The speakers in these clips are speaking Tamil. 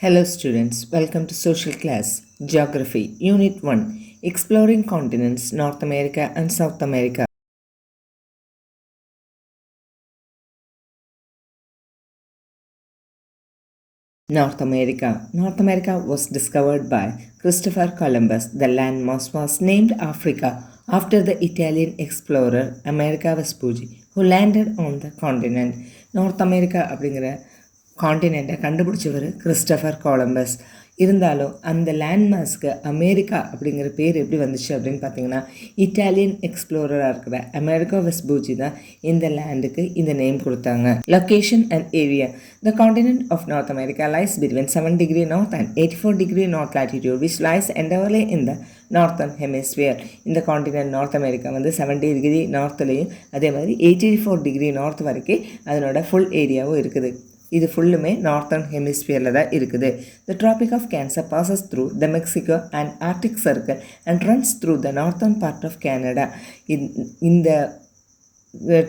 Hello students, welcome to Social Class, Geography, Unit 1, Exploring Continents, North America and South America. North America. North America was discovered by Christopher Columbus. The landmass was named Africa after the Italian explorer Amerigo Vespucci, who landed on the continent. North America அப்படிங்கிற காண்டினெண்ட்டை கண்டுபிடிச்சவர் கிறிஸ்டபர் கொலம்பஸ். இருந்தாலும் அந்த லேண்ட்மாஸ்க்கு அமெரிக்கா அப்படிங்கிற பேர் எப்படி வந்துச்சு அப்படின்னு பார்த்தீங்கன்னா, இட்டாலியன் எக்ஸ்ப்ளோரராக இருக்கிற அமெரிகோ வெஸ்பூச்சி தான் இந்த லேண்டுக்கு இந்த நேம் கொடுத்தாங்க. Location and area. The continent of north America lies between 7 degree north and 84 degree north latitude, which lies entirely in the northern hemisphere. இந்த காண்டினென்ட் நார்த் அமெரிக்கா வந்து 70 degree நார்த்லேயும் அதே மாதிரி 84 degree நார்த் வரைக்கும் அதனோட ஃபுல் ஏரியாவும் இருக்குது. இது ஃபுல்லுமே நார்த்தன் ஹெமிஸ்பியரில் தான் இருக்குது. The tropic of cancer passes through the Mexico and Arctic circle and runs through the northern part of Canada. இந்த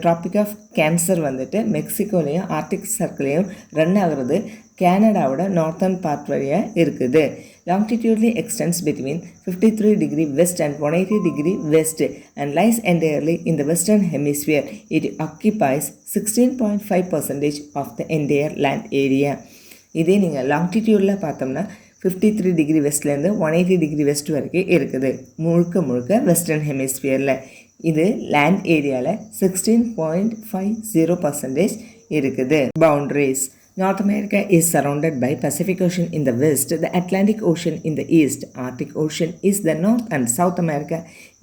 ட்ராபிக் ஆஃப் கேன்சர் வந்துட்டு மெக்சிகோலையும் ஆர்டிக் சர்க்கிளையும் ரன் ஆகிறது கேனடாவோட நார்த்தன் பார்ட் வழியாக இருக்குது. Longitudinally extends between 53 degree west and 180 degree west and lies entirely in the western hemisphere. It occupies 16.5% of the entire land area. இதே நீங்கள் லாங்கிடியூடில் பார்த்தோம்னா 53 degree வெஸ்ட்லேருந்து 180 degree வெஸ்ட் வரைக்கும் இருக்குது. முழுக்க வெஸ்டர்ன் ஹெமிஸ்பியரில். இது லேண்ட் ஏரியாவில் 16.50% இருக்குது. Boundaries. North America is surrounded by Pacific Ocean in the west, the Atlantic Ocean in the east, Arctic Ocean is the north and South America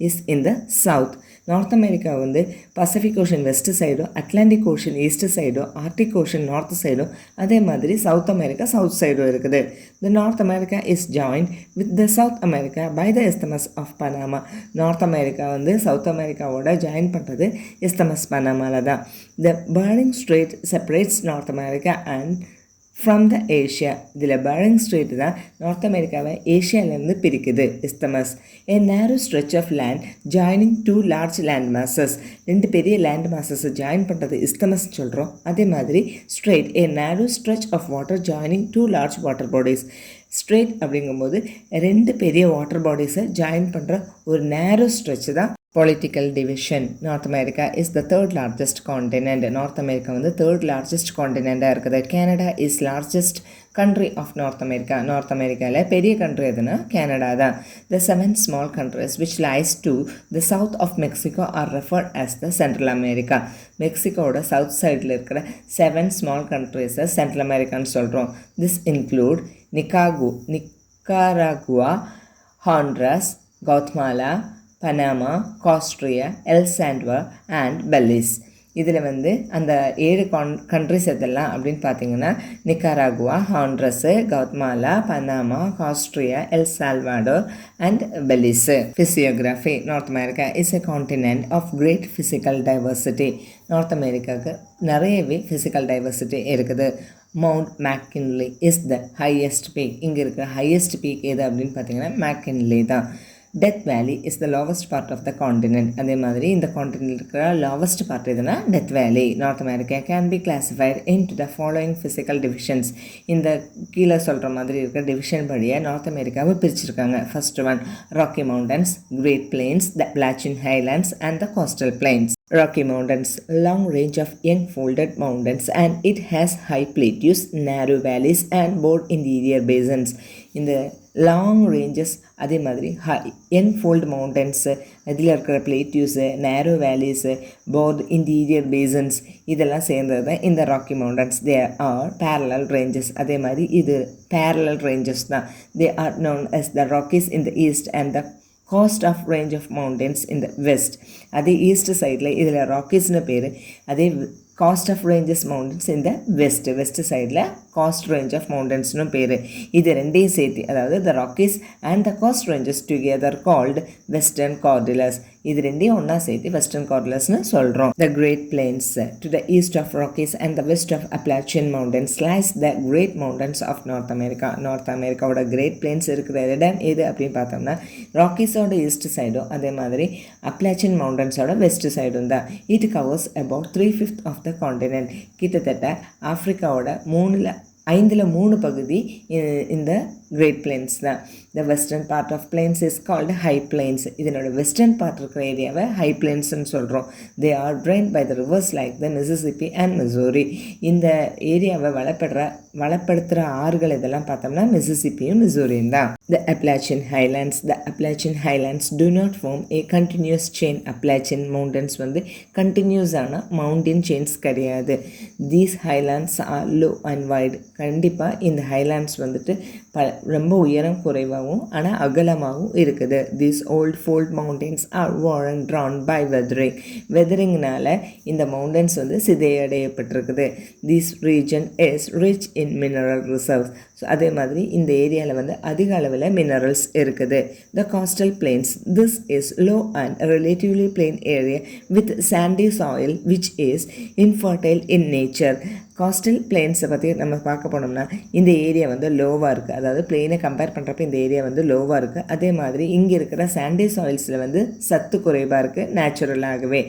is in the south. North America வந்து பசிபிக் ஓஷன் வெஸ்ட் சைடும், அட்லாண்டிக் ஓஷன் ஈஸ்ட் சைடும், ஆர்டிக் ஓஷன் நார்த் சைடும், அதே மாதிரி சவுத் அமெரிக்கா சவுத் சைடும் இருக்குது. The north America is joint with the south America by the isthmus of Panama. North America வந்து சவுத் அமெரிக்காவோட ஜாயின் பண்ணுறது இஸ்தமஸ் பனாமாவில் தான். The Bering strait separates north America and from the Asia. இதில் பரிங் ஸ்ட்ரெயிட் தான் நார்த் அமெரிக்காவை ஏஷியாவிலேருந்து பிரிக்குது. Isthmus A narrow stretch of land joining two large land masses. ரெண்டு பெரிய லேண்ட் மாசஸை ஜாயின் பண்ணுறது இஸ்தமஸ் சொல்கிறோம். அதே மாதிரி strait a narrow stretch of water joining two large water bodies. Strait அப்படிங்கும்போது ரெண்டு பெரிய வாட்டர் பாடிஸை ஜாயின் பண்ணுற ஒரு நேரோ ஸ்ட்ரெச் தான். Political division. North America is the third largest continent. North America வந்து third largest continent இருக்குது. Canada is largest country of North America. North Americaல பெரிய country எதுனா Canada தான். The 7 small countries which lies to the south of Mexico are referred as the Central America. மெக்சிகோட சவுத் சைடில் இருக்கிற 7 small countries Central Americaன்னு சொல்கிறோம். This include Nicaragua, Honduras, Guatemala, Panama, Costa Rica, El Salvador and Belize. இதில் வந்து அந்த 7 கண்ட்ரிஸ் எதெல்லாம் அப்படின்னு பார்த்தீங்கன்னா Nicaragua, Honduras, Guatemala, Panama, Costa Rica, El Salvador and Belize. Physiography. North America is a continent of great physical diversity. North அமெரிக்காவுக்கு நிறையவே ஃபிசிக்கல் டைவர்சிட்டி இருக்குது. Mount McKinley is the highest peak. இங்கே இருக்கிற ஹையஸ்ட் பீக் எது அப்படின்னு பார்த்தீங்கன்னா மேக்கின்லி தான். Death valley is the lowest part of the continent. அதே மாதிரி இந்த காண்டினென்ட் இருக்கிற லாவஸ்ட் பார்ட் எதுனா death valley. North America can be classified into the following physical divisions. இந்த கீழே சொல்கிற மாதிரி இருக்கிற டிவிஷன் படியாக நார்த் அமெரிக்காவை பிரிச்சிருக்காங்க. First one Rocky mountains, great plains, the Appalachian highlands and the coastal plains. Rocky Mountains, long range of young folded mountains and it has high plateaus, narrow valleys and broad interior basins. இந்த லாங் ரேஞ்சஸ் அதே மாதிரி யங் ஃபோல்டு மவுண்டன்ஸு, அதில் இருக்கிற பிளேட்யூஸு, நேரோ வேலிஸு, போர்ட் இன்டீரியர் பேசன்ஸ் இதெல்லாம் சேர்ந்தது தான் இந்த Rocky mountains. They are parallel ranges. அதே மாதிரி இது பேரலல் ரேஞ்சஸ் தான். They are known as the Rockies in the east and the coast of range of mountains in the west. அதே ஈஸ்ட் சைடில் இதில் ராக்கீஸ்னு பேர். அதே காஸ்ட் ஆஃப் ரேஞ்சஸ் மவுண்டன்ஸ் இந்த வெஸ்ட் சைடில் காஸ்ட் ரேஞ்ச் ஆஃப் மவுண்டன்ஸ்னு பேர். இது ரெண்டையும் சேர்த்து, அதாவது the Rockies and the coast ranges together called western Cordilleras. இது ரெண்டையும் ஒன்றா சேர்த்து வெஸ்டர்ன் கார்டிலஸ்னு சொல்கிறோம். The great plains to the east of Rockies and the west of Appalachian mountains lies the great mountains of north America. North அமெரிக்காவோட கிரேட் பிளெயின்ஸ் இருக்கிற இடம் எது அப்படின்னு பார்த்தோம்னா ராக்கீஸோட ஈஸ்ட் சைடும் அதே மாதிரி அப்லாச்சியன் மவுண்டன்ஸோட வெஸ்ட் சைடும் தான். It covers about 3/5 of the continent. கிட்டத்தட்ட ஆஃப்ரிக்காவோட 3 ஐந்தில் 3 பகுதி இந்த கிரேட் பிளேன்ஸ் தான். The western part of plains is called high plains. இதனோட வெஸ்டர்ன் பார்ட் இருக்கிற ஏரியாவை ஹை பிளேன்ஸ்ன்னு சொல்கிறோம். They are drained by the rivers like the Mississippi and Missouri. இந்த ஏரியாவை வளப்படுத்துகிற ஆறுகள் இதெல்லாம் பார்த்தோம்னா மிசிசிப்பியும் மிசோரியும் தான். த Appalachian Highlands. The Appalachian Highlands do not form a continuous chain. Appalachian mountains வந்து கண்டினியூஸான மவுண்டன் செயின்ஸ் கிடையாது. These highlands are low and wide. கண்டிப்பாக இந்த ஹைலாண்ட்ஸ் வந்துட்டு ரொம்ப உயரம் குறைவாகவும் ஆனால் அகலமாகவும் இருக்குது. These old fold mountains are worn drawn by weathering. வெதரிங்னால இந்த மவுண்டன்ஸ் வந்து சிதையடையப்பட்டிருக்குது. This region is rich in mineral reserves. So அதே மாதிரி இந்த ஏரியாவில் வந்து அதிக அளவில் மினரல்ஸ் இருக்குது. The coastal plains. This is low and relatively plain area with sandy soil which is infertile in nature. Coastal பிளேன்ஸை பற்றி நம்ம பார்க்க போனோம்னா இந்த ஏரியா வந்து லோவாக இருக்குது. அதாவது பிளெயினை கம்பேர் பண்ணுறப்ப இந்த ஏரியா வந்து லோவாக இருக்குது. அதே மாதிரி இங்கே இருக்கிற சாண்டி சாயில்ஸில் வந்து சத்து குறைவாக இருக்குது நேச்சுரலாகவே.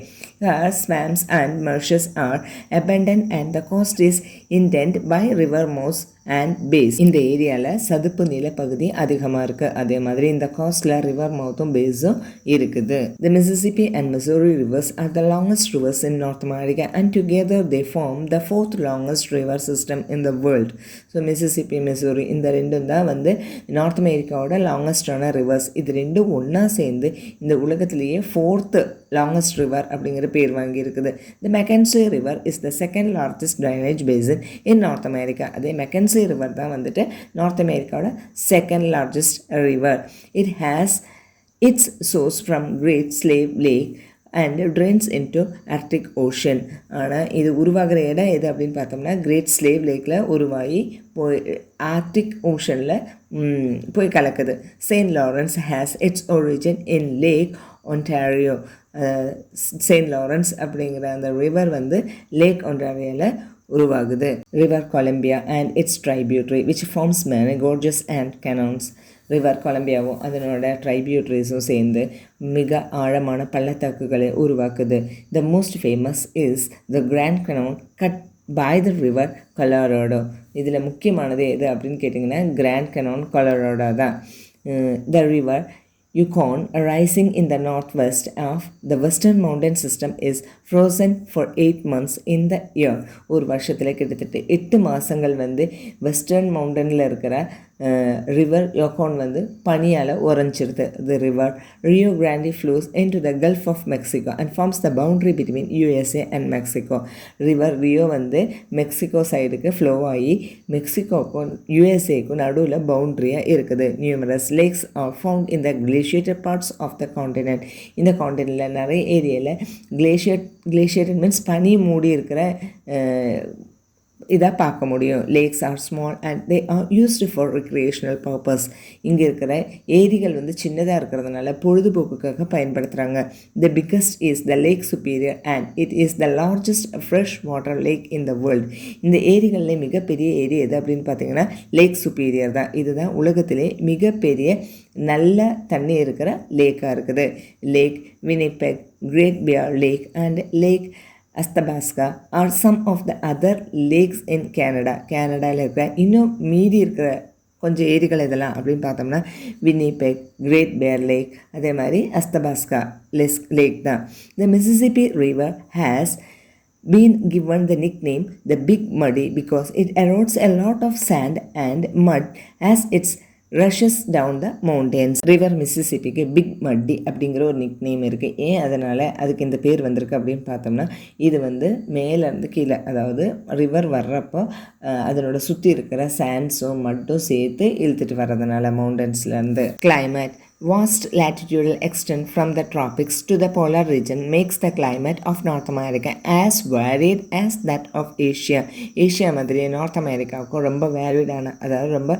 Swamps and marshes are abundant and the coast is indented by river mouths and bays. இந்த ஏரியாவில் சதுப்பு நிலப்பகுதி அதிகமாக இருக்குது. அதே மாதிரி இந்த காஸ்டில் ரிவர் மவுத்தும் பேஸும் இருக்குது. The Mississippi and Missouri rivers are the longest rivers in North America and together they form the fourth longest river system in the world. So Mississippi Missouri இந்த ரெண்டும் தான் வந்து நார்த் அமெரிக்காவோட லாங்கஸ்டான ரிவர்ஸ். இது ரெண்டும் ஒன்றா சேர்ந்து இந்த உலகத்திலேயே ஃபோர்த்து லாங்கஸ்ட் ரிவர் அப்படிங்கிற பேர் வாங்கியிருக்குது. The Mackenzie river is the second largest drainage basin in north America. அதே மெக்கன்சி ரிவர் தான் வந்துட்டு நார்த் அமெரிக்காவோட second largest river. It has its source from great slave lake and drains into Arctic ocean. ஆனால் இது உருவாகிற இடம் எது அப்படின்னு பார்த்தோம்னா கிரேட் ஸ்லேவ் லேக்கில் உருவாகி போய் ஆர்டிக் ஓஷனில் போய் கலக்குது. Saint Lawrence has its origin in lake Ontario. Saint Lawrence அப்படிங்கிற அந்த ரிவர் வந்து லேக் ஒன்டாரியோவில் உருவாகுது. River Columbia and its tributary which forms many gorges and canons. River கொலம்பியாவும் அதனோட ட்ரைபியூட்ரிஸும் சேர்ந்து மிக ஆழமான பள்ளத்தாக்குகளை உருவாக்குது. The most famous is the grand canyon cut by the river Colorado. இதில் முக்கியமானது எது அப்படின்னு கேட்டிங்கன்னா கிராண்ட் கனான் கொலராடோ தான். The river Yukon rising in the northwest of the western mountain system is frozen for 8 months in the year. ஒரு வருஷத்தில் கிட்டத்தட்ட 8 மாதங்கள் வந்து வெஸ்டர்ன் மவுண்டனில் இருக்கிற ரிவர் யோகான் வந்து பனியால் உறைஞ்சிருது. The river Rio Grande flows into the gulf of Mexico and forms the boundary between USA and Mexico. River Rio வந்து மெக்சிகோ சைடுக்கு ஃப்ளோ ஆகி மெக்சிகோக்கும் யூஎஸ்ஏக்கும் நடுவில் பவுண்ட்ரியாக இருக்குது. Numerous lakes are found in the glaciated parts of the continent. இந்த காண்டினென்ட்டில் நிறைய ஏரியாவில் கிளேஷியேட்டட் மீன்ஸ் பனி மூடி இருக்கிற இதாக பார்க்க முடியும். Lakes are small and they are used for recreational purpose. இங்கே இருக்கிற ஏரிகள் வந்து சின்னதாக இருக்கிறதுனால பொழுதுபோக்குக்காக பயன்படுத்துகிறாங்க. The biggest is the lake Superior and it is the largest fresh water lake in the world. இந்த ஏரிகளில் மிகப்பெரிய ஏரி எது அப்படின்னு பார்த்தீங்கன்னா லேக் சுப்பீரியர் தான். இதுதான் உலகத்திலே மிகப்பெரிய நல்ல தண்ணி இருக்கிற லேக்காக இருக்குது. Lake Winnipeg, great bear lake and lake Athabasca are some of the other lakes in Canada. கேனடாவில் இருக்கிற இன்னும் மீதி இருக்கிற கொஞ்சம் ஏரிகள் இதெல்லாம் அப்படின்னு பார்த்தோம்னா வினிபெக், கிரேட் பேர் லேக், அதே மாதிரி அஸ்தபாஸ்கா லேக் தான். The Mississippi river has been given the nickname the Big Muddy because it erodes a lot of sand and mud as it's rushes down the mountains. River மிசிசிப்பிக்கு பிக் மட்டி அப்படிங்கிற ஒரு நிக் நேம் இருக்குது. ஏன் அதனால் அதுக்கு இந்த பேர் வந்திருக்கு அப்படின்னு பார்த்தோம்னா இது வந்து மேலேருந்து கீழே, அதாவது ரிவர் வர்றப்போ அதனோட சுற்றி இருக்கிற சாண்ட்ஸும் மட்டும் சேர்த்து இழுத்துட்டு வர்றதுனால மவுண்டன்ஸ்லேருந்து. Climate vast latitudinal extent from the tropics to the polar region makes the climate of North America as varied as that of Asia. Asia மாதிரி நார்த் அமெரிக்காவுக்கும் ரொம்ப வேரிடான, அதாவது ரொம்ப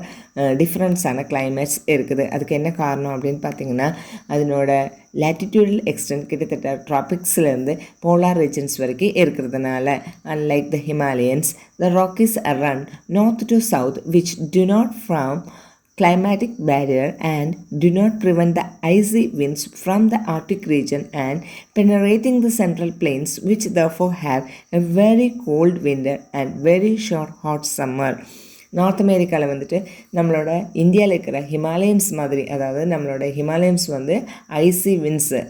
டிஃப்ரென்ஸான கிளைமேட்ஸ் இருக்குது. அதுக்கு என்ன காரணம் அப்படின்னு பார்த்தீங்கன்னா அதனோட latitudinal extent கிட்டத்தட்ட ட்ராபிக்ஸ்லேருந்து போலார் ரீஜன்ஸ் வரைக்கும் இருக்கிறதுனால. unlike the Himalayas, the Rockies run north to south which do not form climatic barrier and do not prevent the icy winds from the Arctic region and penetrating the central plains, which therefore have a very cold winter and very short hot summer. North அமெரிக்காவில் வந்துட்டு நம்மளோட இந்தியாவில் இருக்கிற ஹிமாலயன்ஸ் மாதிரி, அதாவது நம்மளோட ஹிமாலயன்ஸ் வந்து ஐசி வின்ஸு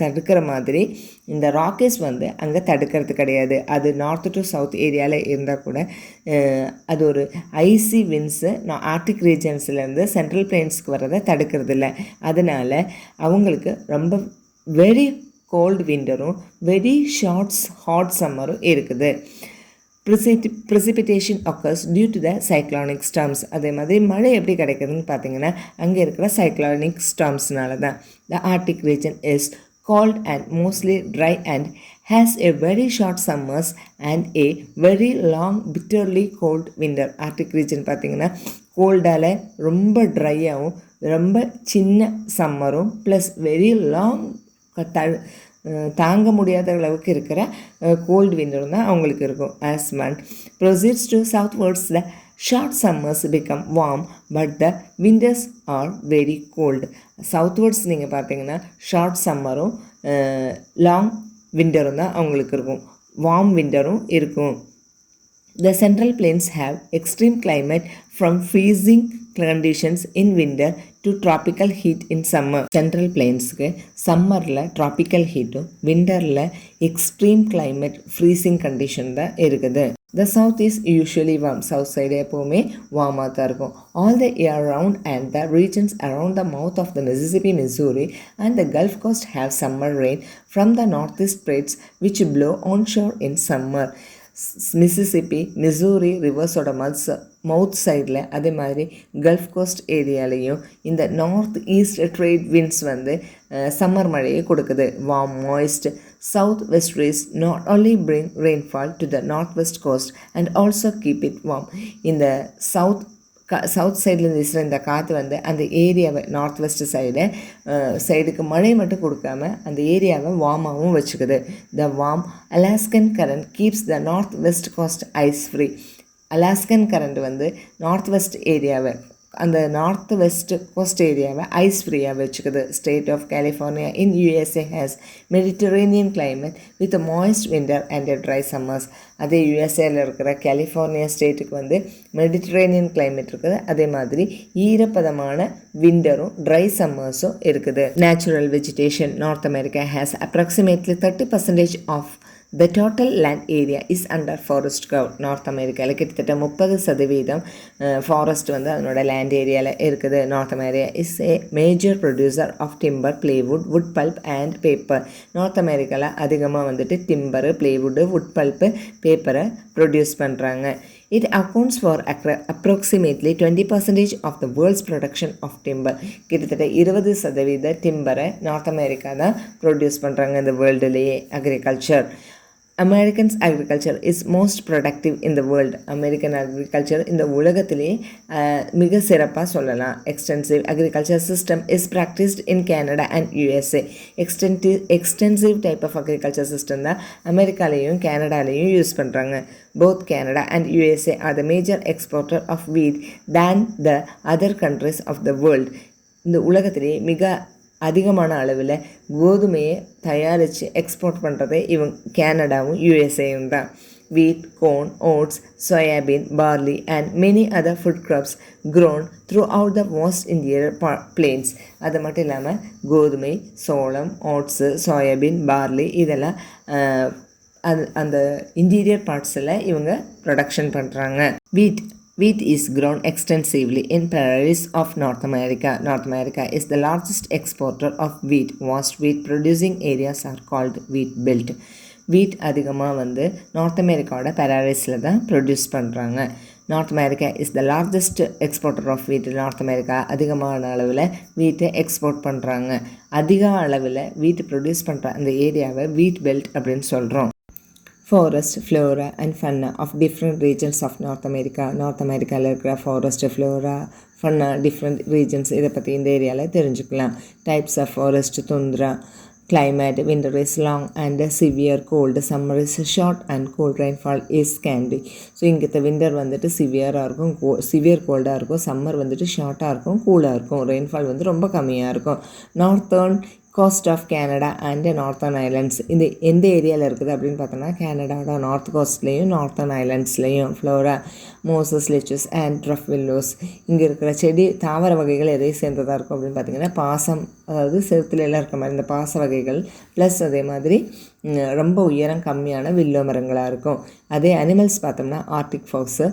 தடுக்கிற மாதிரி இந்த ராக்கெட்ஸ் வந்து அங்கே தடுக்கிறது கிடையாது. அது நார்த் டு சவுத் ஏரியாவில் இருந்தால் கூட அது ஒரு ஐசி வின்ஸு ஆர்டிக் ரீஜன்ஸ்லேருந்து சென்ட்ரல் பிளேன்ஸ்க்கு வர்றதை தடுக்கிறது இல்லை. அதனால் அவங்களுக்கு ரொம்ப வெரி கோல்டு விண்டரும் வெரி ஹாட் சம்மரும் இருக்குது. precipitation occurs due to the cyclonic storms. அதே மாதிரி மழை எப்படி கிடைக்குதுன்னு பார்த்தீங்கன்னா அங்கே இருக்கிற cyclonic stormsனால தான். The Arctic region is cold and mostly dry and has a very short summers and a very long bitterly cold winter. Arctic region பார்த்தீங்கன்னா கோல்டால் ரொம்ப ட்ரையாகவும் ரொம்ப சின்ன சம்மரும் ப்ளஸ் வெரி லாங் தாங்க முடியாத அளவுக்கு இருக்கிற கோல்டு விண்டர் தான் அவங்களுக்கு இருக்கும். as one proceeds to southwards the short summers become warm but the winters are very cold. சவுத்வர்ட்ஸ் நீங்கள் பார்த்தீங்கன்னா ஷார்ட் சம்மரும் லாங் விண்டரும் தான் அவங்களுக்கு இருக்கும், வார்ம் விண்டரும் இருக்கும். The central plains have extreme climate from freezing conditions in winter to tropical heat in summer. Central plains-க்கு சம்மரில் ட்ராபிக்கல் ஹீட்டும் விண்டரில் எக்ஸ்ட்ரீம் climate freezing condition தான் இருக்குது. The south is usually warm. South side எப்போவுமே வார்மாக தான் இருக்கும். All the year round and the regions around the mouth of the Mississippi, Missouri and the Gulf Coast have summer rain from the northeast trades which blow onshore in summer. Mississippi Missouri ரிவர்ஸோட மவுத் சைடில் அதே மாதிரி கல்ஃப் கோஸ்ட் ஏரியாலையும் இந்த நார்த் ஈஸ்ட் ட்ரேட் விண்ட்ஸ் வந்து சம்மர் மழையை கொடுக்குது. வார்ம் மாய்ஸ்ட் சவுத் வெஸ்ட் ரேஸ் not only bring rainfall to the northwest coast and also keep it warm. இந்த சவுத் சைடில் வீசுகிற இந்த காற்று வந்து அந்த ஏரியாவை நார்த் வெஸ்ட் சைடுக்கு மழை மட்டும் கொடுக்காம அந்த ஏரியாவை வார்மாகவும் வச்சுக்குது. The warm Alaskan current keeps the north west coast ice free. Alaskan current வந்து நார்த் வெஸ்ட் ஏரியாவை அந்த நார்த் வெஸ்ட் கோஸ்ட் ஏரியாவை ஐஸ் ஃப்ரீயாக வச்சுக்குது. State of California in USA has Mediterranean climate with moist winter and dry summers. அதே யூஎஸ்ஏல இருக்கிற கலிஃபோர்னியா ஸ்டேட்டுக்கு வந்து மெடிட்டரேனியன் கிளைமேட் இருக்குது, அதே மாதிரி ஈரப்பதமான விண்டரும் ட்ரை சம்மர்ஸும் இருக்குது. Natural vegetation North America has approximately 30% of the total land area is under forest cover. North அமெரிக்காவில் கிட்டத்தட்ட 30% ஃபாரஸ்ட் வந்து அதனோட லேண்ட் ஏரியாவில் இருக்குது. North America is a major producer of timber, plywood, wood pulp and paper. North அமெரிக்காவில் அதிகமாக வந்துட்டு டிம்பரு, பிளேவுட்டு, வுட் பல்ப்பு, பேப்பரை ப்ரொடியூஸ் பண்ணுறாங்க. It accounts for approximately 20% of the world's production of timber. கிட்டத்தட்ட 20% டிம்பரை நார்த் அமெரிக்கா தான் ப்ரொடியூஸ் பண்ணுறாங்க இந்த வேர்ல்டுலேயே. Agriculture Americans agriculture is most productive in the world. American agriculture இந்த உலகத்திலேயே மிக சிறப்பாக சொல்லலாம். Extensive agriculture system is practiced in Canada and USA. Extensive type of agriculture system தான் அமெரிக்காலேயும் கனடாலேயும் யூஸ் பண்ணுறாங்க. Both Canada and USA are the major exporter of wheat than the other countries of the world. இந்த உலகத்திலேயே மிக அதிகமான அளவில் கோதுமையை தயாரித்து எக்ஸ்போர்ட் பண்ணுறதே கனடாவும் யூஎஸ்ஏயும் தான். வீட், corn, oats, soybean, barley and many other food crops grown throughout the vast interior plains. அது மட்டும் இல்லாமல் கோதுமை, சோளம், ஓட்ஸு, சோயாபீன், பார்லி இதெல்லாம் அந்த இன்டீரியர் பார்ட்ஸில் இவங்க ப்ரொடக்ஷன் பண்ணுறாங்க. Wheat is grown extensively in prairies of North America. North America is the largest exporter of wheat. Vast wheat producing areas are called wheat belt. Wheat அதிகமாக வந்து நார்த் அமெரிக்காவோட prairies-ல தான் ப்ரொடியூஸ் பண்ணுறாங்க. North America is the largest exporter of wheat. North America அதிகமான அளவில் வீட்டை எக்ஸ்போர்ட் பண்ணுறாங்க. அதிக அளவில் வீட்டு ப்ரொடியூஸ் பண்ணுற அந்த ஏரியாவை வீட் பெல்ட் அப்படின்னு சொல்கிறோம். Forest, flora and fauna of different regions of North America. North அமெரிக்காவில் இருக்கிற forest, flora, fauna different regions இதை பற்றி இந்த ஏரியாவில் தெரிஞ்சுக்கலாம். Types of forest, tundra, climate, winter is long and severe cold, summer is short and cold, rainfall is scanty. So இங்கே விண்டர் வந்துட்டு சிவியராக இருக்கும், சிவியர் கோல்டாக இருக்கும், சம்மர் வந்துட்டு ஷார்ட்டாக இருக்கும், கூலாக இருக்கும், ரெயின்ஃபால் வந்து ரொம்ப கம்மியாக இருக்கும். Northern coast of Canada and northern islands இந்த எந்த ஏரியாவில் இருக்குது அப்படின்னு பார்த்தோம்னா கேனடாவோட நார்த் கோஸ்ட்லேயும் நார்த்தர்ன் ஐலண்ட்ஸ்லேயும் flora, mosses, lichens and dwarf willows. இங்கே இருக்கிற செடி தாவர வகைகள் எதை சேர்ந்ததாக இருக்கும் அப்படின்னு பார்த்தீங்கன்னா பாசம், அதாவது செருத்துல எல்லாம் இருக்க மாதிரி இந்த பாச வகைகள் ப்ளஸ் அதே மாதிரி ரொம்ப உயரம் கம்மியான வில்லோ மரங்களாக இருக்கும். அதே அனிமல்ஸ் பார்த்தோம்னா Arctic fox,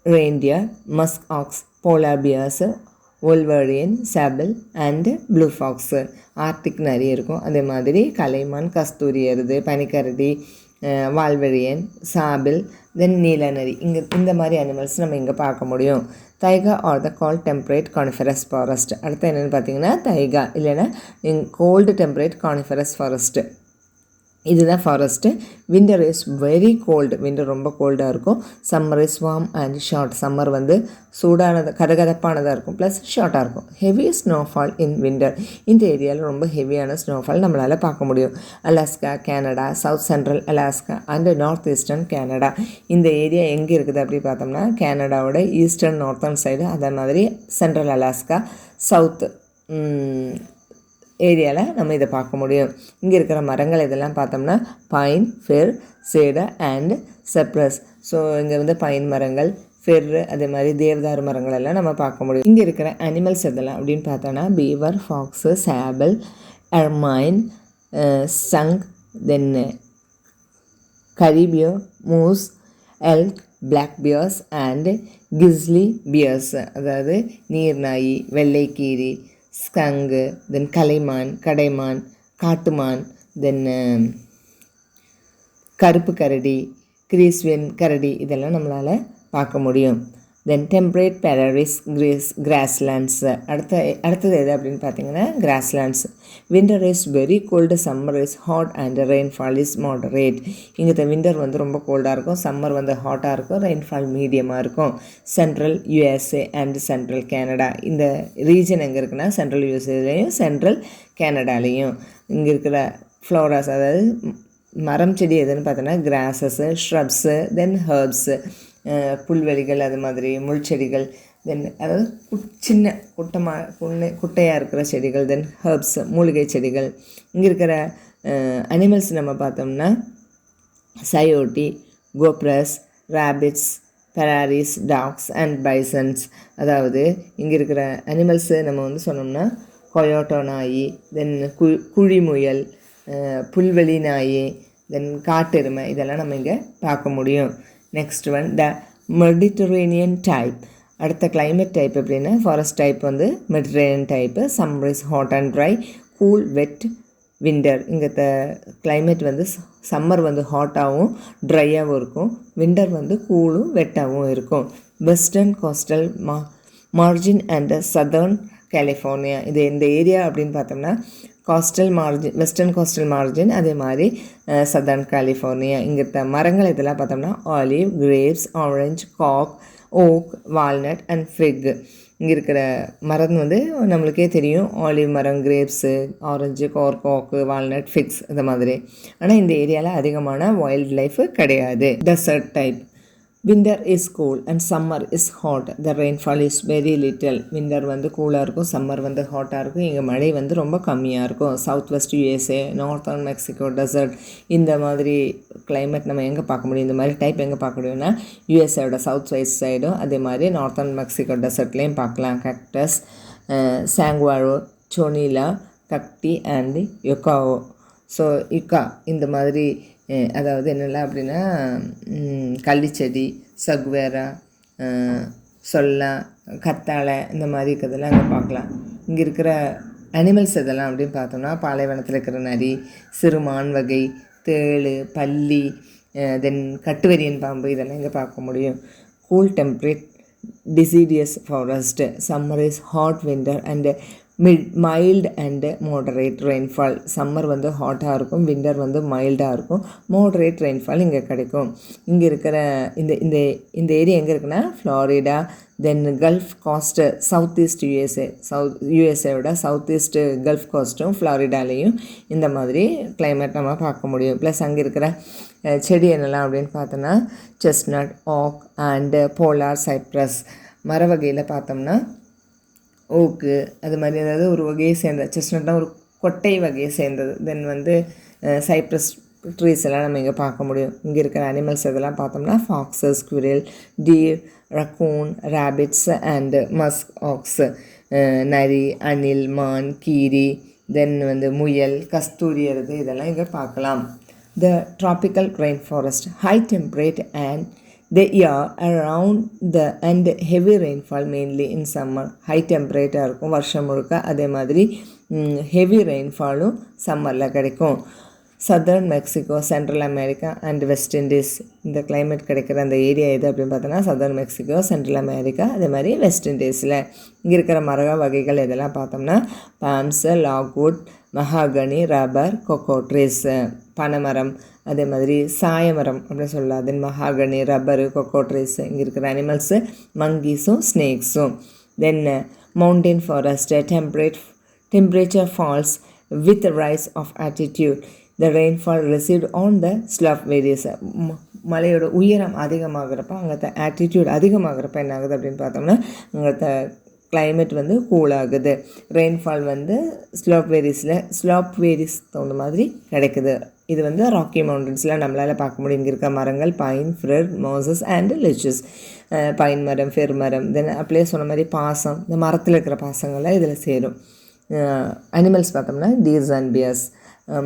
reindeer, musk ox, polar bears, wolverine, sable and blue fox. Arctic நிறைய இருக்கும். அதே மாதிரி கலைமான், கஸ்தூரி எருது, பனிக்கரடி, வால்வெரியன், சாபிள், தென் நீலநரி. இந்த மாதிரி அனிமல்ஸ் நம்ம இங்கே பார்க்க முடியும். Taiga are the cold temperate coniferous forest. அடுத்து என்னென்னு பார்த்தீங்கன்னா தைகா இல்லைன்னா கோல்டு டெம்பரேட் கானிஃபரஸ் ஃபாரஸ்ட்டு. இதுதான் forest. Winter is very cold, winter ரொம்ப கோல்டாக இருக்கும். Summer is warm and short, summer வந்து சூடானது கதகதப்பானதாக இருக்கும் ப்ளஸ் ஷார்ட்டாக இருக்கும். ஹெவி ஸ்னோஃபால் இன் விண்டர், இந்த ஏரியாவில் ரொம்ப ஹெவியான ஸ்னோஃபால் நம்மளால் பார்க்க முடியும். Alaska, Canada, south central Alaska and north eastern Canada. இந்த ஏரியா எங்கே இருக்குது அப்படி பார்த்தோம்னா கேனடாவோட ஈஸ்டர்ன் நார்த்தர்ன் சைடு, அதே மாதிரி சென்ட்ரல் அலாஸ்கா, சவுத் ஏரியாவில் நம்ம இதை பார்க்க முடியும். இங்கே இருக்கிற மரங்கள் இதெல்லாம் பார்த்தோம்னா பைன், ஃபெர், சேடர் அண்ட் செப்ரஸ். ஸோ இங்கே வந்து பைன் மரங்கள், ஃபெர், அதே மாதிரி தேவதாரு மரங்கள் எல்லாம் நம்ம பார்க்க முடியும். இங்கே இருக்கிற அனிமல்ஸ் எதெல்லாம் அப்படின்னு பார்த்தோன்னா beaver, fox, sable, ermine, skunk, then caribou, moose, elk, black bears and grizzly bears. அதாவது நீர்நாய், வெள்ளைக்கீரி, ஸ்கங்கு, தென் கலைமான், கடைமான், காட்டுமான், தென் கருப்பு கரடி, கிரீஸ்வின் கரடி, இதெல்லாம் நம்மளால் பார்க்க முடியும். தென் டெம்பரேட் பேரரிஸ் கிராஸ்லேண்ட்ஸ். அடுத்தது எது அப்படின்னு பார்த்தீங்கன்னா grasslands. Winter is very gold, summer is hot and rainfall is moderate. இங்கே விண்டர் வந்து ரொம்ப கோல்டாக இருக்கும், சம்மர் வந்து ஹாட்டாக இருக்கும், ரெயின்ஃபால் மீடியமாக இருக்கும். Central USA and central Canada. இந்த ரீஜன் எங்கே இருக்குன்னா சென்ட்ரல் யூஎஸ்ஏலையும் சென்ட்ரல் கேனடாலேயும். இங்கே இருக்கிற ஃப்ளோராஸ், அதாவது மரம் செடி எதுன்னு பார்த்தோன்னா கிராஸஸ்ஸு, ஷ்ரப்ஸு, தென் ஹர்ப்ஸு, புல்வெளிகள், அது மாதிரி முள்செடிகள், தென் அதாவது சின்ன குட்டையாக இருக்கிற செடிகள், தென் ஹர்ப்ஸ், மூலிகை செடிகள். இங்கே இருக்கிற அனிமல்ஸ் நம்ம பார்த்தோம்னா சயோட்டி, கோப்ரஸ், ரேபிட்ஸ், பெராரிஸ், டாக்ஸ் அண்ட் பைசன்ஸ். அதாவது இங்கே இருக்கிற அனிமல்ஸு நம்ம வந்து சொன்னோம்னா கொயோட்டோ நாய், தென் குழிமுயல், புல்வெளி நாய், தென் காட்டெருமை, இதெல்லாம் நம்ம இங்கே பார்க்க முடியும். Next one the Mediterranean type. அடுத்த கிளைமேட் டைப் எப்படின்னா ஃபாரஸ்ட் டைப் வந்து Mediterranean type. Summer is hot and dry, cool, wet, winter. இங்கே கிளைமேட் வந்து சம்மர் வந்து ஹாட்டாகவும் ட்ரையாகவும் இருக்கும், விண்டர் வந்து கூலும் வெட்டாகவும் இருக்கும். Western coastal margin and southern California. இது இந்த ஏரியா அப்படின்னு பார்த்தோம்னா coastal margin, western coastal margin, அதே மாதிரி சதர்ன் கலிஃபோர்னியா. இங்கே மரங்கள் இதெல்லாம் பார்த்தோம்னா ஆலிவ், கிரேப்ஸ், ஆரஞ்சு, காக், ஓக், வால்நட் அண்ட் ஃபிக். இங்கே இருக்கிற மரம் வந்து நம்மளுக்கே தெரியும், ஆலிவ் மரம், கிரேப்ஸு, ஆரஞ்சு, காக்கு, வால்நட், ஃபிக்ஸ், இந்த மாதிரி. ஆனால் இந்த ஏரியாவில் அதிகமான வைல்ட் லைஃப் கிடையாது. Desert type. Winter is cool and summer is hot, the rainfall is very little. Winter வந்து கூலாக இருக்கும், சம்மர் வந்து ஹாட்டாக இருக்கும், இங்கே மழை வந்து ரொம்ப கம்மியாக இருக்கும். South west USA, northern Mexico desert, இந்த மாதிரி கிளைமேட் நம்ம எங்கே பார்க்க முடியும், இந்த மாதிரி டைப் எங்கே பார்க்க முடியும்னா யூஎஸ்ஏவோட சவுத் வெஸ்ட் சைடும் அதே மாதிரி நார்த்தர்ன் மெக்சிகோ டெசர்ட்லேயும் பார்க்கலாம். கேக்டஸ், சாங்குவாரோ, சோனிலா, கக்டி அண்ட் யுக்காவோ. ஸோ யுக்கா இந்த மாதிரி, அதாவது என்னெல்லாம் அப்படின்னா கள்ளிச்செடி, சக்வேரா, சொல்லா, கத்தாழை, இந்த மாதிரி இருக்கிறதெல்லாம் அங்கே பார்க்கலாம். இங்கே இருக்கிற அனிமல்ஸ் எதெல்லாம் அப்படின்னு பார்த்தோம்னா பாலைவனத்தில் இருக்கிற நரி, சிறுமான் வகை, தேள், பல்லி, தென் கட்டுவரியன் பாம்பு, இதெல்லாம் இங்கே பார்க்க முடியும். Cool temperate deciduous forest. Summer is hot, winter and mild and moderate rainfall. Summer வந்து ஹாட்டாக இருக்கும், விண்டர் வந்து மைல்டாக இருக்கும், மாடரேட் ரெயின்ஃபால் இங்கே கிடைக்கும். இங்கே இருக்கிற இந்த ஏரியா எங்கே இருக்குன்னா Florida, then gulf coast, south east யூஎஸ்ஏவோட சவுத் ஈஸ்ட்டு கல்ஃப் கோஸ்ட்டும் ஃப்ளாரிடாலேயும் இந்த மாதிரி கிளைமேட் நம்ம பார்க்க முடியும். ப்ளஸ் அங்கே இருக்கிற செடி என்னெல்லாம் அப்படின்னு பார்த்தோன்னா செஸ்னட், ஆக் அண்டு போலார் சைப்ரஸ். மர வகையில் பார்த்தோம்னா ஓக்கு, அது மாதிரி, அதாவது ஒரு வகையை சேர்ந்த செஸ்னட்னா ஒரு கொட்டை வகையை சேர்ந்தது. தென் வந்து சைப்ரஸ் ட்ரீஸ் எல்லாம் நம்ம இங்கே பார்க்க முடியும். இங்கே இருக்கிற அனிமல்ஸ் இதெல்லாம் பார்த்தோம்னா foxes, squirrel, deer, raccoon, rabbits and musk ox, நரி, அணில், மான், கீரி, தென் வந்து முயல், கஸ்தூரி எருது இதெல்லாம் இங்கே பார்க்கலாம். The tropical rainforest, high temperature and they are around the and heavy rainfall mainly in summer. High temperature இருக்கும் வருஷம் முழுக்க. அதே மாதிரி ஹெவி ரெயின்ஃபாலும் சம்மரில் கிடைக்கும். Southern Mexico, Central America and west Indies இந்த கிளைமேட் கிடைக்கிற அந்த ஏரியா எது அப்படின்னு பார்த்தோன்னா சதர்ன் மெக்சிகோ, சென்ட்ரல் அமெரிக்கா, அதே மாதிரி வெஸ்ட் இண்டீஸில். இங்கே இருக்கிற மர வகைகள் இதெல்லாம் பார்த்தோம்னா palms, logwood, mahogany, rubber, cocoa trees, பனைமரம், அதே மாதிரி சாயமரம் அப்படின்னு சொல்லலாம். Then mahogany, rubber, cocoa trees. இங்கே இருக்கிற அனிமல்ஸு மங்கீஸும் ஸ்னேக்ஸும். Then mountain forest, temperature falls with the rise of altitude. The rainfall received on the slope varies. மலையோட உயரம் அதிகமாகிறப்ப அங்கே ஆட்டிடியூட் அதிகமாகிறப்ப என்ன ஆகுது அப்படின்னு பார்த்தோம்னா அங்கே கிளைமேட் வந்து கூலாகுது. ரெயின்ஃபால் வந்து ஸ்லோப் வேரிஸ் தகுந்த மாதிரி கிடைக்குது. இது வந்து ராக்கி மவுண்டன்ஸில் நம்மளால் பார்க்க முடியும். இங்கே இருக்க மரங்கள் pine, fir, mosses and lichens. Pine மரம், ஃபிர் மரம், தென் அப்படியே சொன்ன மாதிரி பாசம், இந்த மரத்தில் இருக்கிற பாசங்கள்லாம் இதில் சேரும். அனிமல்ஸ் பார்த்தோம்னா டீர்ஸ் அண்ட் பியர்ஸ்,